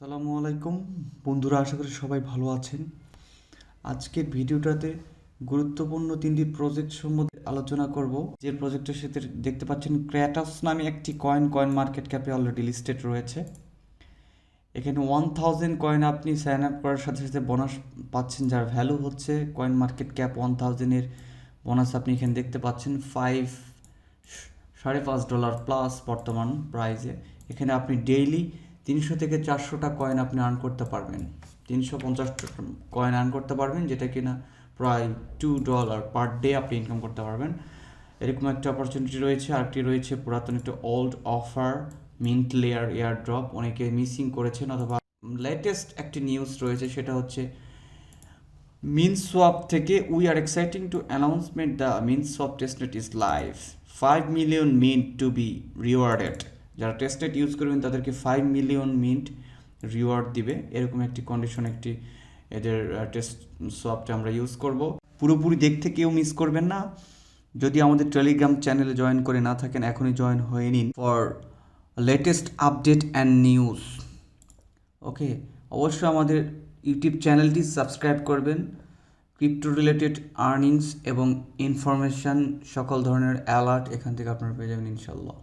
আসসালামু আলাইকুম বন্ধুরা, আশা করি সবাই ভালো আছেন। আজকের ভিডিওটাতে গুরুত্বপূর্ণ তিনটি প্রজেক্ট সম্বন্ধে আলোচনা করব। যে প্রজেক্টের সাথে দেখতে পাচ্ছেন, ক্র্যাটাস নামে একটি কয়েন মার্কেট ক্যাপে অলরেডি লিস্টেড রয়েছে। এখানে 1000 কয়েন আপনি সাইন আপ করার সাথে সাথে বোনাস পাচ্ছেন, যার ভ্যালু হচ্ছে কয়েন মার্কেট ক্যাপ 1000-এর বোনাস আপনি এখানে দেখতে পাচ্ছেন $5.5 প্লাস বর্তমান প্রাইজে। এখানে আপনি ডেইলি 300 থেকে 400টা কয়েন আপনি আর্ন করতে পারবেন, 350 কয়েন আর্ন করতে পারবেন, যেটা কিনা প্রায় $2 পার ডে আপনি ইনকাম করতে পারবেন। এরকম একটা অপরচুনিটি রয়েছে। আরেকটি রয়েছে পুরাতন একটা ওল্ড অফার, মিন্টলেয়ার এয়ারড্রপ, অনেকে মিসিং করেছেন, অথবা লেটেস্ট একটি নিউজ রয়েছে, সেটা হচ্ছে Minswap থেকে we are exciting to announcement the Minswap testnet is live, 5 million mint to be rewarded. যারা টেস্টনেট ইউজ করবেন তাদেরকে 5 মিলিয়ন মিন্ট রিওয়ার্ড দিবে, এরকম একটি কন্ডিশন একটি এদের টেস্ট সোয়াপটা আমরা ইউজ করব। পুরোপুরি দেখতে কেউ মিস করবেন না। যদি আমাদের টেলিগ্রাম চ্যানেলে জয়েন করে না থাকেন, এখনই জয়েন হয়ে নিন for latest update and news. Okay, অবশ্যই আমাদের ইউটিউব চ্যানেলটি সাবস্ক্রাইব করবেন। ক্রিপ্টো রিলেটেড আর্নিংস এবং ইনফরমেশান, সকল ধরনের অ্যালার্ট এখান থেকে আপনারা পেয়ে যাবেন ইনশাল্লাহ।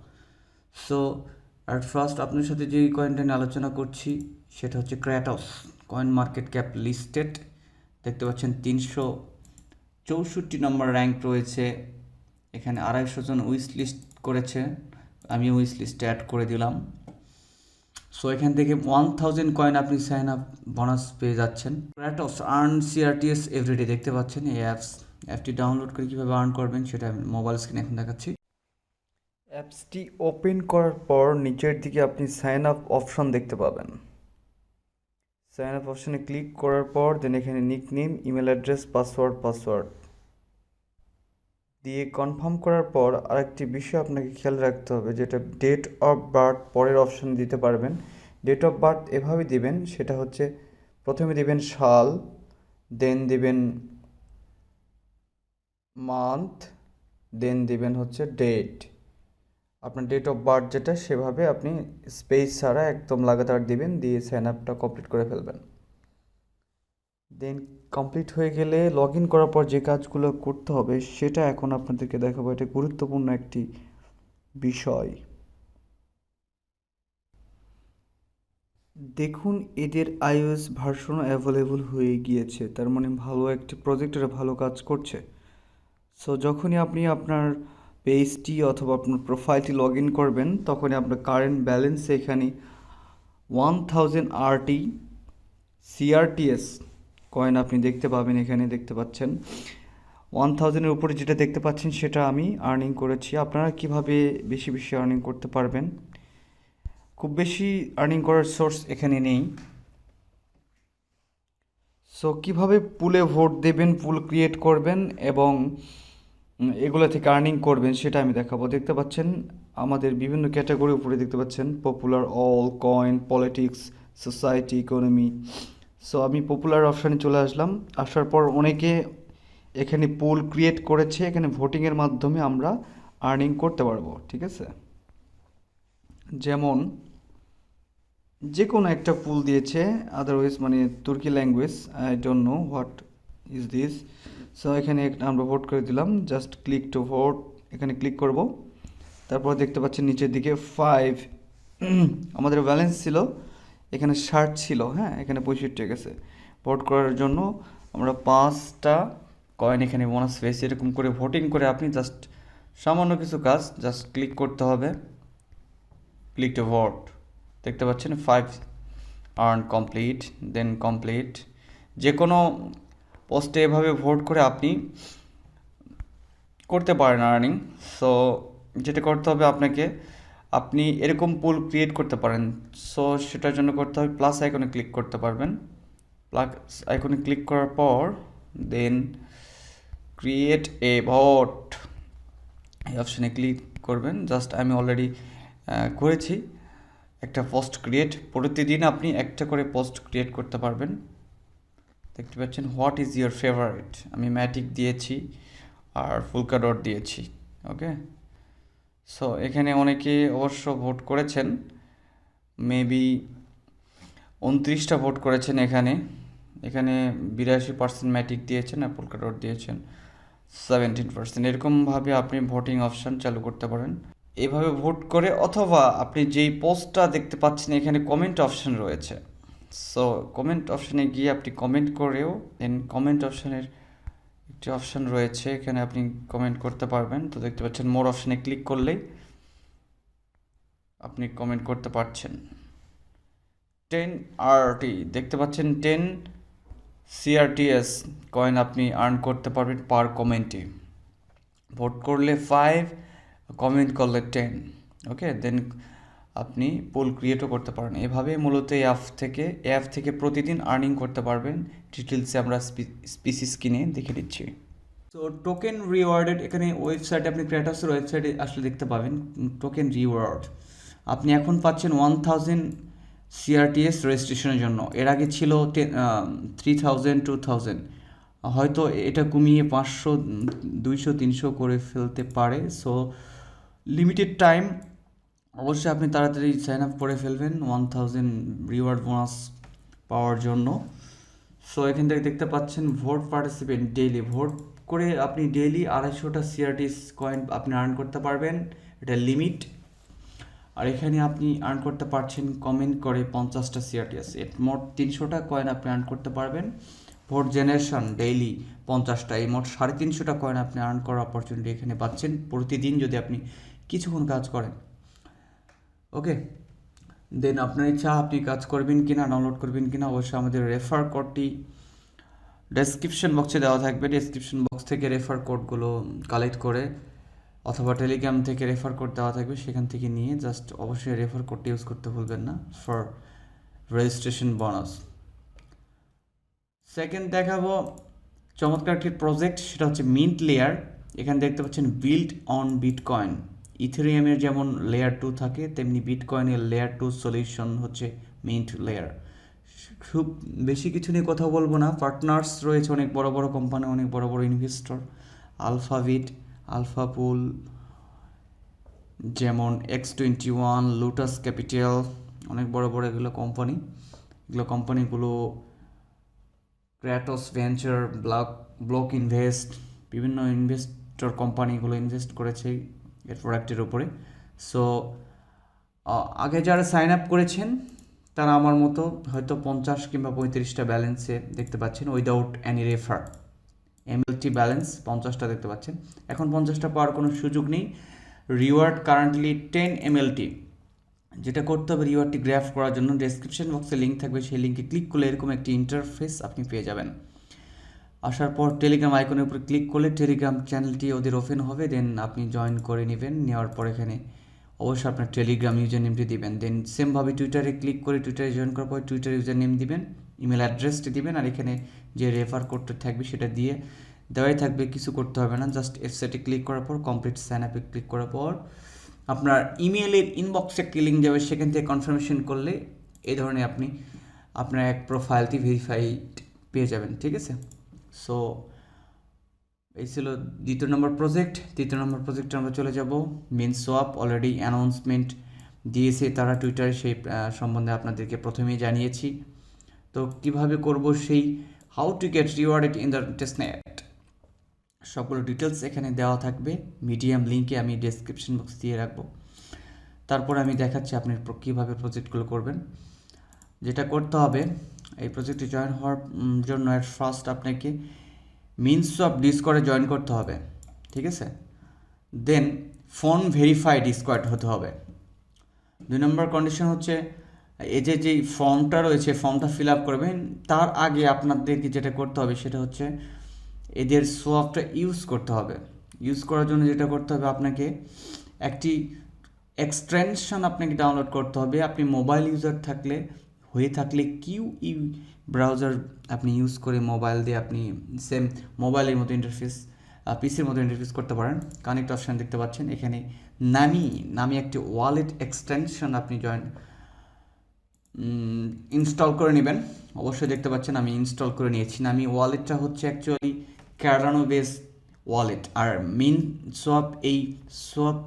সো অ্যাট ফার্স্ট আপনার সাথে যে কয়েনটা নিয়ে আলোচনা করছি সেটা হচ্ছে ক্র্যাটস। কয়েন মার্কেট ক্যাপ লিস্টেড, দেখতে পাচ্ছেন 364 নম্বর র্যাঙ্ক রয়েছে। এখানে 250 জন উইশ লিস্ট করেছে, আমি উইশ লিস্টে অ্যাড করে দিলাম। সো এখান থেকে 1000 কয়েন আপনি সাইন আপ বোনাস পেয়ে যাচ্ছেন। ক্র্যাটস আর্ন CRTS এভরিডে, দেখতে পাচ্ছেন এই অ্যাপটি ডাউনলোড করে কীভাবে আর্ন করবেন সেটা আমি মোবাইল স্ক্রিনে এখন দেখাচ্ছি। অ্যাপসটি ওপেন করার পর নিচের দিকে আপনি সাইন আপ অপশন দেখতে পাবেন। সাইন আপ অপশনে ক্লিক করার পর দেন এখানে নিকনেম, ইমেল অ্যাড্রেস, পাসওয়ার্ড দিয়ে কনফার্ম করার পর আরেকটি বিষয় আপনাকে খেয়াল রাখতে হবে, যেটা ডেট অফ বার্থ পরের অপশন দিতে পারবেন। ডেট অফ বার্থ এভাবে দিবেন, সেটা হচ্ছে প্রথমে দিবেন সাল, দেন দিবেন মান্থ, দেন দিবেন হচ্ছে ডেট। আপনার ডেট অফ বার্থ যেটা, সেভাবে আপনি স্পেস ছাড়া একদম লাগাতার দিবেন, দিয়ে সাইন আপটা কমপ্লিট করে ফেলবেন। দেন কমপ্লিট হয়ে গেলে লগ ইন করার পর যে কাজগুলো করতে হবে সেটা এখন আপনাদেরকে দেখাবো। এটা গুরুত্বপূর্ণ একটি বিষয়। দেখুন, এদের iOS ভার্সনও অ্যাভেলেবল হয়ে গিয়েছে, তার মানে ভালো একটি প্রজেক্ট, এটা ভালো কাজ করছে। সো যখনই আপনি আপনার পেজটি অথবা আপনার প্রোফাইলটি লগ ইন করবেন, তখনই আপনার কারেন্ট ব্যালেন্স এখানে 1000 CRTS কয়েন আপনি দেখতে পাবেন। এখানে দেখতে পাচ্ছেন 1000-এর উপরে যেটা দেখতে পাচ্ছেন সেটা আমি আর্নিং করেছি। আপনারা কিভাবে বেশি বেশি আর্নিং করতে পারবেন? খুব বেশি আর্নিং করার সোর্স এখানে নেই। সো কিভাবে পুলে ভোট দেবেন, পুল ক্রিয়েট করবেন এবং এগুলো থেকে আর্নিং করবেন সেটা আমি দেখাবো। দেখতে পাচ্ছেন আমাদের বিভিন্ন ক্যাটাগরির উপরে দেখতে পাচ্ছেন popular, all, coin, politics, society, economy. So আমি পপুলার অপশানে চলে আসলাম। আসার পর অনেকে এখানে পুল ক্রিয়েট করেছে, এখানে ভোটিংয়ের মাধ্যমে আমরা আর্নিং করতে পারবো, ঠিক আছে। যেমন যে কোনো একটা পুল দিয়েছে, আদারওয়াইজ মানে তুর্কি language, I don't know what is this. So এখানে আমরা ভোট করে দিলাম, জাস্ট ক্লিক টু ভোট, এখানে ক্লিক করব। তারপর দেখতে পাচ্ছেন নিচের দিকে 5 আমাদের ব্যালেন্স ছিল, এখানে 60 ছিল, হ্যাঁ এখানে 65 গেছে। ভোট করার জন্য আমরা 5টা কয়েন এখানে বোনাস পেয়েছি। এরকম করে ভোটিং করে আপনি জাস্ট সামান্য কিছু কাজ জাস্ট ক্লিক করতে হবে, ক্লিক টু ভোট। দেখতে পাচ্ছেন 5 আর্ন কমপ্লিট, দেন কমপ্লিট। যে কোনো পোস্টে এভাবে ভোট করে আপনি করতে পারেন আর্নিং। সো যেটা করতে হবে আপনাকে, আপনি এরকম পুল ক্রিয়েট করতে পারেন। সো সেটার জন্য করতে হবে প্লাস আইকনে ক্লিক করতে পারবেন। প্লাস আইকনে ক্লিক করার পর দেন ক্রিয়েট এ ভোট এই অপশানে ক্লিক করবেন। জাস্ট আমি অলরেডি করেছি একটা পোস্ট ক্রিয়েট। প্রতিদিন আপনি একটা করে পোস্ট ক্রিয়েট করতে পারবেন। দেখতে পাচ্ছেন হোয়াট ইজ ইয়োর ফেভারিট, আমি ম্যাটিক দিয়েছি আর ফুলকা ডট দিয়েছি। ওকে, সো এখানে অনেকে অবশ্য ভোট করেছেন, মেবি 29টা ভোট করেছেন এখানে। এখানে 82% ম্যাটিক দিয়েছেন আর পোলকাডট দিয়েছেন 17%। এরকমভাবে আপনি ভোটিং অপশান চালু করতে পারেন। এভাবে ভোট করে, অথবা আপনি যেই পোস্টটা দেখতে পাচ্ছেন এখানে কমেন্ট অপশান রয়েছে। সো কমেন্ট অপশানে গিয়ে আপনি কমেন্ট করেও দেন কমেন্ট অপশানের একটি অপশান রয়েছে, এখানে আপনি কমেন্ট করতে পারবেন। তো দেখতে পাচ্ছেন মোর অপশানে ক্লিক করলেই আপনি কমেন্ট করতে পারছেন। 10 দেখতে পাচ্ছেন 10 CRTS কয়েন আপনি আর্ন করতে পারবেন পার কমেন্টে। ভোট করলে 5, কমেন্ট করলে 10। ওকে, দেন আপনি পোল ক্রিয়েটও করতে পারেন। এভাবে মূলত এই অ্যাপ থেকে প্রতিদিন আর্নিং করতে পারবেন। ডিটেলসে আমরা স্পিসিস কিনে দেখে দিচ্ছি। তো টোকেন রিওয়ার্ডেড, এখানে ওয়েবসাইটে আপনি ক্র্যাটাসের ওয়েবসাইটে আসলে দেখতে পাবেন টোকেন রিওয়ার্ড। আপনি এখন পাচ্ছেন 1000 CRTS রেজিস্ট্রেশনের জন্য। এর আগে ছিল 3000, 2000। হয়তো এটা কমিয়ে 500, 200, 300 করে ফেলতে পারে। সো লিমিটেড টাইম, অবশ্যই আপনি তাড়াতাড়ি সাইন আপ করে ফেলবেন 1000 রিওয়ার্ড বোনাস পাওয়ার জন্য। সো এখান থেকে দেখতে পাচ্ছেন ভোট পার্টিসিপেন্ট ডেইলি, ভোট করে আপনি ডেইলি 250টা CRTS কয়েন আপনি আর্ন করতে পারবেন, এটা লিমিট। আর এখানে আপনি আর্ন করতে পারছেন কমেন্ট করে 50টা CRTS, মোট 300টা কয়েন আপনি আর্ন করতে পারবেন। ভোট জেনারেশন ডেইলি 50টা, এই মোট 350টা কয়েন আপনি আর্ন করার অপরচুনিটি এখানে পাচ্ছেন প্রতিদিন যদি আপনি কিছুক্ষণ কাজ করেন। ওকে, দেন আপনার ইচ্ছা আপনি কাজ করবেন কিনা, ডাউনলোড করবেন কিনা। অবশ্যই আমাদের রেফার কোডটি ডেসক্রিপশন বক্সে দেওয়া থাকবে। ডেসক্রিপশন বক্স থেকে রেফার কোডগুলো কালেক্ট করে, অথবা টেলিগ্রাম থেকে রেফার কোড দেওয়া থাকবে, সেখান থেকে নিয়ে জাস্ট অবশ্যই রেফার কোডটি ইউজ করতে ভুলবেন না ফর রেজিস্ট্রেশন বোনাস। সেকেন্ড দেখাবো চমৎকার একটি প্রজেক্ট, সেটা হচ্ছে মিন্ট লেয়ার। এখানে দেখতে পাচ্ছেন বিল্ড অন বিটকয়েন। ইথেরিয়ামের যেমন লেয়ার 2 থাকে, তেমনি বিটকয়েনের লেয়ার 2 সলিউশন হচ্ছে মিন্ট লেয়ার। খুব বেশি কিছু নিয়ে কথা বলবো না। পার্টনার্স রয়েছে অনেক বড় বড় কোম্পানি, অনেক বড় বড় ইনভেস্টর, আলফাবিট, আলফাপুল, যেমন X21, লোটাস ক্যাপিটাল, অনেক বড় বড় এগুলো কোম্পানিগুলো ক্র্যাটোস ভেঞ্চার, ব্লক ইনভেস্ট, বিভিন্ন ইনভেস্টর কোম্পানিগুলো ইনভেস্ট করেছে এর প্রোডাক্টের উপরে। সো আগে যারা সাইন আপ করেছেন তারা আমার মতো হয়তো 50 কিংবা 35টা ব্যালেন্সে দেখতে পাচ্ছেন without any refer. MLT balance 50টা দেখতে পাচ্ছেন। এখন 50টা পাওয়ার কোনো সুযোগ নেই। Reward currently 10 MLT। যেটা করতে হবে, রিওয়ার্ডটি গ্র্যাফ করার জন্য ডেসক্রিপশন বক্সে লিঙ্ক থাকবে, সেই লিঙ্কে ক্লিক করলে এরকম একটি ইন্টারফেস আপনি পেয়ে যাবেন। আসার পর টেলিগ্রাম আইকনের উপর ক্লিক করলে টেলিগ্রাম চ্যানেলটি ওদের ওপেন হবে, দেন আপনি জয়েন করে নেবেন। নেওয়ার পর এখানে অবশ্যই আপনার টেলিগ্রাম ইউজার নেমটি দিবেন। দেন সেমভাবে টুইটারে ক্লিক করে টুইটারে জয়েন করার পর টুইটার ইউজার নেম দিবেন, ইমেল অ্যাড্রেসটি দিবেন, আর এখানে যে রেফার কোডটা থাকবে সেটা দিয়ে দেওয়াই থাকবে, কিছু করতে হবে না। জাস্ট ওয়েবসাইটে ক্লিক করার পর কমপ্লিট সাইন আপে ক্লিক করার পর আপনার ইমেলের ইনবক্সে একটি লিঙ্ক যাবে, সেখান থেকে কনফার্মেশন করলে এই ধরনের আপনি আপনার এক প্রোফাইলটি ভেরিফাইড পেয়ে যাবেন। ঠিক আছে, সো এই ছিল দ্বিতীয় নম্বর প্রজেক্ট। তৃতীয় নম্বর প্রজেক্টে আমরা চলে যাব মিনসোয়াপ। অলরেডি অ্যানাউন্সমেন্ট দিয়েছে তারা টুইটারে, সেই সম্বন্ধে আপনাদেরকে প্রথমেই জানিয়েছি। তো কিভাবে করব সেই how to get rewarded in the testnet, সবগুলো ডিটেলস এখানে দেওয়া থাকবে। মিডিয়াম লিঙ্কে আমি ডেসক্রিপশন বক্স দিয়ে রাখবো। তারপর আমি দেখাচ্ছি আপনি কীভাবে প্রজেক্টগুলো করবেন। যেটা করতে হবে, এই প্রজেক্টে জয়েন হওয়ার জন্য এর ফার্স্ট আপনাকে মিনসওয়াপ ডিসকর্ডে জয়েন করতে হবে। ঠিক আছে, দেন ফোন ভেরিফাইড ডিসকর্ড হতে হবে। 2 নম্বর কন্ডিশন হচ্ছে এই যে যেই ফর্মটা রয়েছে, ফর্মটা ফিল আপ করবেন। তার আগে আপনাদেরকে যেটা করতে হবে সেটা হচ্ছে এদের সোয়াপটা ইউজ করতে হবে। ইউজ করার জন্য যেটা করতে হবে, আপনাকে একটি এক্সটেনশন আপনাকে ডাউনলোড করতে হবে। আপনি মোবাইল ইউজার হয়ে থাকলে কিউই ব্রাউজার আপনি ইউজ করে মোবাইল দিয়ে আপনি সেম মোবাইলের মতো ইন্টারফেস, পিসির মতো ইন্টারফেস করতে পারেন। কানেক্ট অপশান দেখতে পাচ্ছেন এখানে। নামি একটি ওয়ালেট এক্সটেনশন আপনি ইনস্টল করে নেবেন। অবশ্যই দেখতে পাচ্ছেন আমি ইনস্টল করে নিয়েছি। নামি ওয়ালেটটা হচ্ছে অ্যাকচুয়ালি ক্যারডানো বেস ওয়ালেট, আর মিনসোয়াপ এই সোয়াপ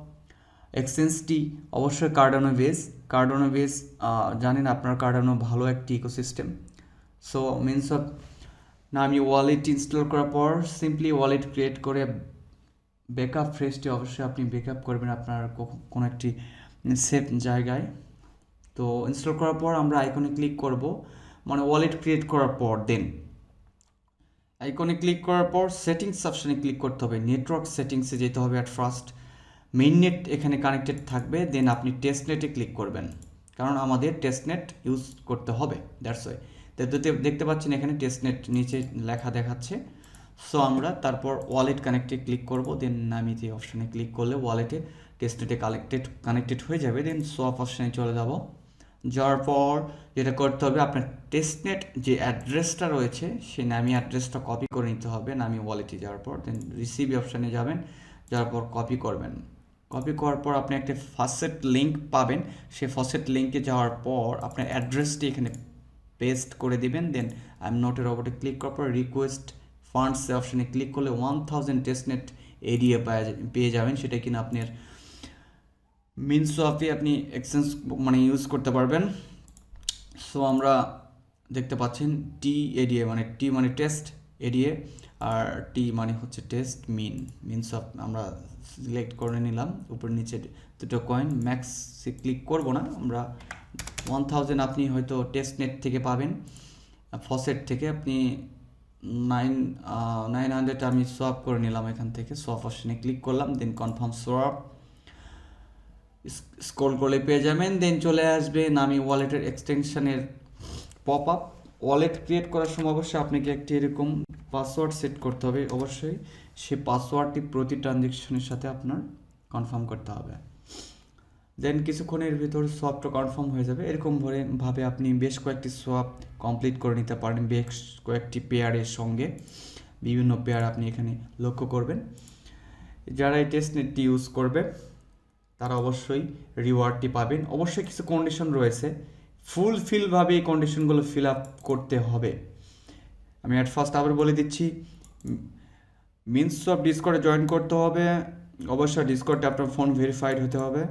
এক্সচেঞ্জটি অবশ্যই কার্ডনো বেস জানেন আপনার কার্ডনো ভালো একটি ইকোসিস্টেম। সো মিনসওয়াপ নামি ওয়ালেট ইনস্টল করার পর সিম্পলি ওয়ালেট ক্রিয়েট করে ব্যাকআপ ফ্রেজটি অবশ্যই আপনি ব্যাকআপ করবেন আপনার কোনো একটি সেফ জায়গায়। তো ইনস্টল করার পর আমরা আইকনে ক্লিক করব, মানে ওয়ালেট ক্রিয়েট করার পর দেন আইকনে ক্লিক করার পর সেটিংস অপশানে ক্লিক করতে হবে। নেটওয়ার্ক সেটিংসে যেতে হবে অ্যাট ফার্স্ট। মেইন নেট এখানে কানেক্টেড থাকবে, দেন আপনি টেস্টনেটে ক্লিক করবেন, কারণ আমাদের টেস্টনেট ইউজ করতে হবে, দ্যাটস ওয়াই। দেখতে পাচ্ছেন এখানে টেস্টনেট নিচে লেখা দেখাচ্ছে। সো আমরা তারপর ওয়ালেট কানেক্টে ক্লিক করব, দেন আমি যে অপশানে ক্লিক করলে ওয়ালেটে টেস্টনেটে কানেক্টেড হয়ে যাবে। দেন সোয়াপ অপশানে চলে যাব। যাওয়ার পর যেটা করতে হবে, আপনার টেস্টনেট যে অ্যাড্রেসটা রয়েছে সেই নামি অ্যাড্রেসটা কপি করে নিতে হবে নামি ওয়ালেটে যাওয়ার পর। দেন রিসিভ অপশানে যাবেন, যাওয়ার পর কপি করবেন। কপি করার পর আপনি একটা ফাসেট লিঙ্ক পাবেন, সেই ফাসেট লিঙ্কে যাওয়ার পর আপনার অ্যাড্রেসটি এখানে পেস্ট করে দিবেন। দেন আই এম নট এর ওপরে ক্লিক করার পর রিকোয়েস্ট ফান্ডস অপশানে ক্লিক করলে 1000 টেস্টনেট এরিয়া পেয়ে যাবেন, সেটা কিনা আপনার মিনসওয়াপে আপনি এক্সচেঞ্জ মানে ইউজ করতে পারবেন। সো আমরা দেখতে পাচ্ছেন টি এরিয়া মানে টি মানে টেস্ট এরিয়া আর টি মানে হচ্ছে টেস্ট মিনসওয়াপ আমরা সিলেক্ট করে নিলাম। উপর নিচে দুটো কয়েন ম্যাক্সে ক্লিক করব না, আমরা 1000 আপনি হয়তো টেস্টনেট থেকে পাবেন, ফসেট থেকে আপনি 900 আমি সোয়াপ করে নিলাম এখান থেকে। সোয়াপ অপশনে ক্লিক করলাম, দেন কনফার্ম সোয়াপ স্ক্রল করলে পেয়ে যাবেন। দেন চলে আসবে নামি ওয়ালেটের এক্সটেনশনের পপ আপ। ওয়ালেট ক্রিয়েট করার সময় অবশ্যই আপনাকে একটি এরকম পাসওয়ার্ড সেট করতে হবে, অবশ্যই সেই পাসওয়ার্ডটি প্রতি ট্রানজ্যাকশনের সাথে আপনার কনফার্ম করতে হবে। দেন কিছুক্ষণের ভিতর সোয়াপটা কনফার্ম হয়ে যাবে। এরকম ভাবে আপনি বেশ কয়েকটি সোয়াপ কমপ্লিট করে নিতে পারেন বেশ কয়েকটি পেয়ারের সঙ্গে। বিভিন্ন পেয়ার আপনি এখানে লক্ষ্য করবেন। যারা এই টেস্টনেটটি ইউজ করবে তারা অবশ্যই রিওয়ার্ডটি পাবেন। অবশ্যই কিছু কন্ডিশন রয়েছে, ফুলফিলভাবে এই কন্ডিশনগুলো ফিল আপ করতে হবে। আমি অ্যাট ফার্স্ট আবার বলে দিচ্ছি, মিনসওয়াপ ডিসকর্ডে জয়েন করতে হবে, অবশ্যই ডিসকর্ডে আপনার ফোন ভেরিফাইড হতে হবে,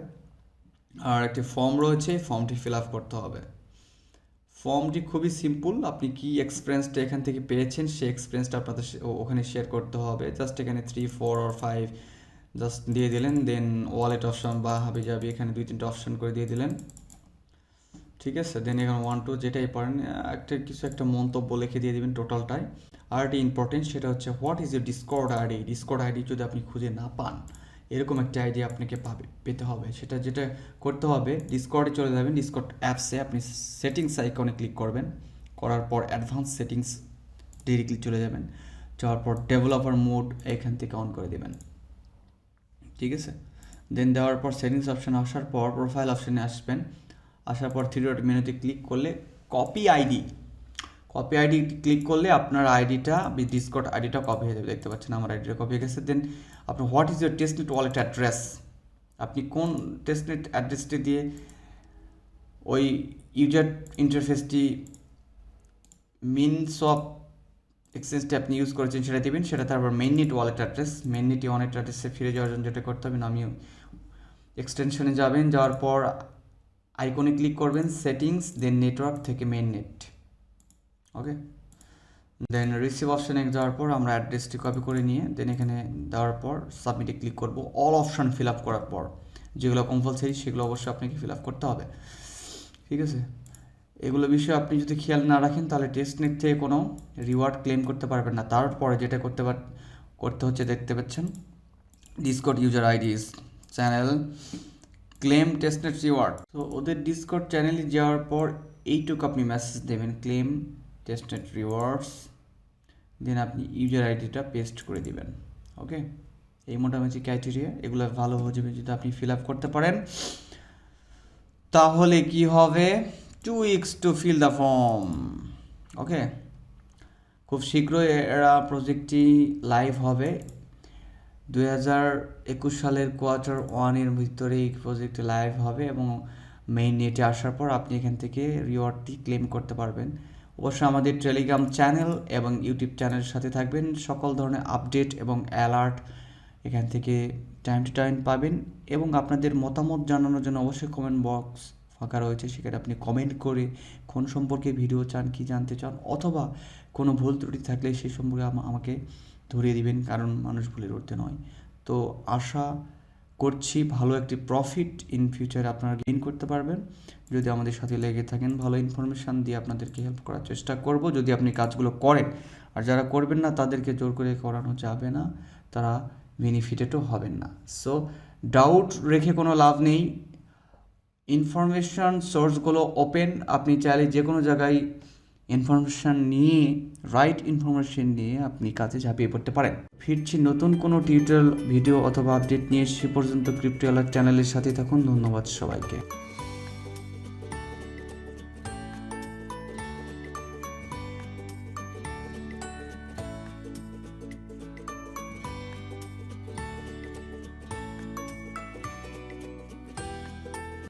আর একটি ফর্ম রয়েছে, ফর্মটি ফিল আপ করতে হবে। ফর্মটি খুবই সিম্পল, আপনি কি এক্সপিরিয়েন্সটা এখান থেকে পেয়েছেন সেই এক্সপিরিয়েন্সটা আপনাদের ওখানে শেয়ার করতে হবে। জাস্ট এখানে 3, 4 or 5 জাস্ট দিয়ে দিলেন। দেন ওয়ালেট অপশন বা হাবিজাবি এখানে 2-3টা অপশন করে দিয়ে দিলেন, ঠিক আছে। দেন এখানে 1, 2 যেটাই পারেন কিছু একটা মন্তব্য লিখে দিয়ে দিবেন টোটালটাই। আর এটি ইম্পর্টেন্ট, সেটা হচ্ছে what is your Discord ID. Discord ID যদি আপনি খুঁজে না পান, এরকম একটা আইডি আপনাকে পেতে হবে। যেটা করতে হবে, ডিসকর্ডে চলে যাবেন। ডিসকর্ড অ্যাপসে আপনি সেটিংস আইকনে ক্লিক করবেন, করার পর অ্যাডভান্স সেটিংস ডিরেক্টলি চলে যাবেন। যাওয়ার পর ডেভেলপার মোড এখান থেকে অন করে দেবেন, ঠিক আছে। দেন দেওয়ার পর সেটিংস অপশানে আসার পর প্রোফাইল অপশানে আসবেন। আসার পর 3 ডট মেনুতে ক্লিক করলে কপি আইডি ক্লিক করলে আপনার আইডিটা ডিসকর্ড আইডিটা কপি হয়ে যাবে। দেখতে পাচ্ছেন আমার আইডিটা কপি হয়ে গেছে। দেন আপনার what is your testnet wallet address, আপনি কোন টেস্টনেট অ্যাড্রেসটি দিয়ে ওই ইউজার ইন্টারফেসটি মিনসওয়াপ এক্সচেঞ্জটি আপনি ইউজ করেছেন সেটা দেবেন। সেটা তারপর main net wallet address, main net wallet অ্যাড্রেসে ফিরে যাওয়ার জন্য যেটা করতে হবে, আমি এক্সটেনশনে যাবেন। যাওয়ার পর আইকনে ক্লিক করবেন, সেটিংস, দেন নেটওয়ার্ক থেকে মেইন নেট, ওকে। দেন রিসিভ অপশানে যাওয়ার পর আমরা অ্যাড্রেসটি কপি করে নিয়ে দেন এখানে দেওয়ার পর সাবমিটে ক্লিক করব। অল অপশান ফিল আপ করার পর যেগুলো কম্পালসারি সেগুলো অবশ্যই আপনাকে ফিল আপ করতে হবে, ঠিক আছে। এগুলো বিষয়ে আপনি যদি খেয়াল না রাখেন তাহলে টেস্টনেট থেকে কোনো রিওয়ার্ড ক্লেম করতে পারবেন না। তারপরে যেটা করতে হচ্ছে দেখতে পাচ্ছেন, Discord user IDs channel claim testnet reward. তো ওদের ডিসকর্ড চ্যানেলে যাওয়ার পর এইটুকু আপনি মেসেজ দেবেন, ক্লেম টেস্টনেট রিওয়ার্ডস, দেন আপনি ইউজার আইডিটা পেস্ট করে দিবেন, ওকে। এই মোটামুটি ক্রাইটেরিয়া, এগুলো ভালো হয়ে যাবে যদি আপনি ফিল আপ করতে পারেন। তাহলে কি হবে, 2 weeks to fill the form, ওকে। খুব শীঘ্রই এরা প্রজেক্টটি লাইভ হবে। 2021 সালের Q1 ভিতরে এই প্রজেক্টটি লাইভ হবে এবং মেইন নেটে আসার পর আপনি এখান থেকে রিওয়ার্ডটি ক্লেম করতে পারবেন। অবশ্যই আমাদের টেলিগ্রাম চ্যানেল এবং ইউটিউব চ্যানেলের সাথে থাকবেন। সকল ধরনের আপডেট এবং অ্যালার্ট এখান থেকে টাইম টু টাইম পাবেন এবং আপনাদের মতামত জানানোর জন্য অবশ্যই কমেন্ট বক্স ফাঁকা রয়েছে, সেখানে আপনি কমেন্ট করে কোন সম্পর্কে ভিডিও চান, কি জানতে চান, অথবা কোনো ভুল ত্রুটি থাকলে সেই সম্পর্কে আমাকে ধরিয়ে দিবেন, কারণ মানুষ ভুলের ঊর্ধ্বে নয়। তো আশা করছি ভালো একটি প্রফিট ইন ফিউচারে আপনারা গেইন করতে পারবেন যদি আমাদের সাথে লেগে থাকেন। ভালো ইনফরমেশান দিয়ে আপনাদেরকে হেল্প করার চেষ্টা করব যদি আপনি কাজগুলো করেন। আর যারা করবেন না তাদেরকে জোর করে করানো যাবে না, তারা বেনিফিটেডও হবেন না। সো ডাউট রেখে কোনো লাভ নেই, ইনফরমেশান সোর্সগুলো ওপেন, আপনি চাইলে যে কোনো জায়গায় ইনফরমেশান নিয়ে, রাইট ইনফরমেশান নিয়ে আপনি কাজে ঝাঁপিয়ে পড়তে পারেন। ফিরছি নতুন কোনো টিউটোরিয়াল ভিডিও অথবা আপডেট নিয়ে, সে পর্যন্ত ক্রিপ্টো অ্যালার্ট চ্যানেলের সাথে থাকুন। ধন্যবাদ সবাইকে।